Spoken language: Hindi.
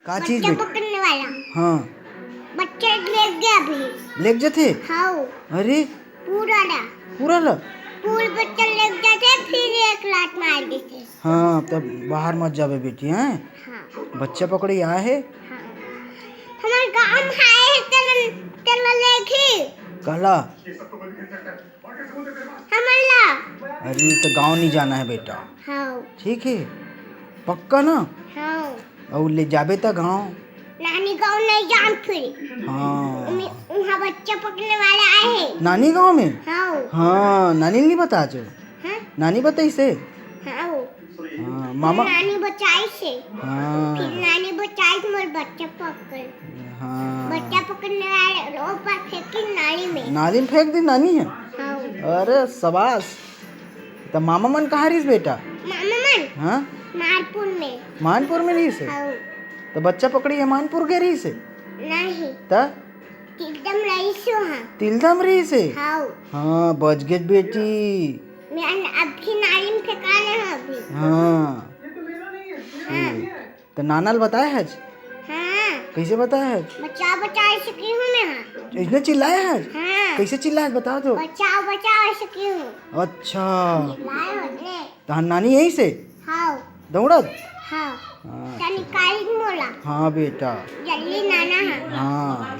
का चीज बच्चा बेटा? पकड़ने वाला हाँ बच्चा लेग गया अभी। लेग जाते? हाँ अरे पूरा ना पूरा ला? पूरे बच्चा लेग जाते फिर एक लात मार देते। हाँ तब बाहर मत जावे बेटी। हैं हाँ बच्चा पकड़े यहाँ है हाँ हमारे गांव में है तेरा तेरा लेग ही कहला। हमारा। अरे तो गांव नहीं जाना है बेटा, हाँ ठीक है पक्का ना? हाँ और ले जाबे तो गांव। नानी गांव नहीं जान फिर हाँ वहाँ बच्चा पकड़ने वाले आए हैं। नानी गांव में? हाँ हाँ नानी नहीं बता जो, हाँ नानी बताई से। हाँ हाँ मामा। नानी बचाई से हाँ फिर नानी बचाई तो मेरे बच्चा पकड़ हाँ बच्चा पकड़ने वाले रो पर फेंकी नाली में। नाली में फेंक दी नानी है? हाँ अरे शबाश। तो मामा मन कहाँ रहीस बेटा? मामा मन हाँ मारपुर में। मानपुर में रही से? हाँ तो बच्चा पकड़ी है मानपुर के रही से? नहीं तो एकदम रही सो। हाँ तिलदम रही से? हाँ हाँ बच गई बेटी। मैं अभी नाली में फेंका नहीं अभी। हाँ हाँ तो नानाल बताया है? हाँ कैसे बताया है? बचाओ बचाओ सकी हूँ मैं। हाँ इसने चिल्लाया है? हाँ कैसे चिल्लाया है बता दो। बचाओ बचाओ सकी हूँ। अच्छा लाए होने। तो नानी यहीं से हाँ दौड़त? हाँ हाँ तनिकाई मोला हाँ बेटा जल्दी नाना। हाँ हाँ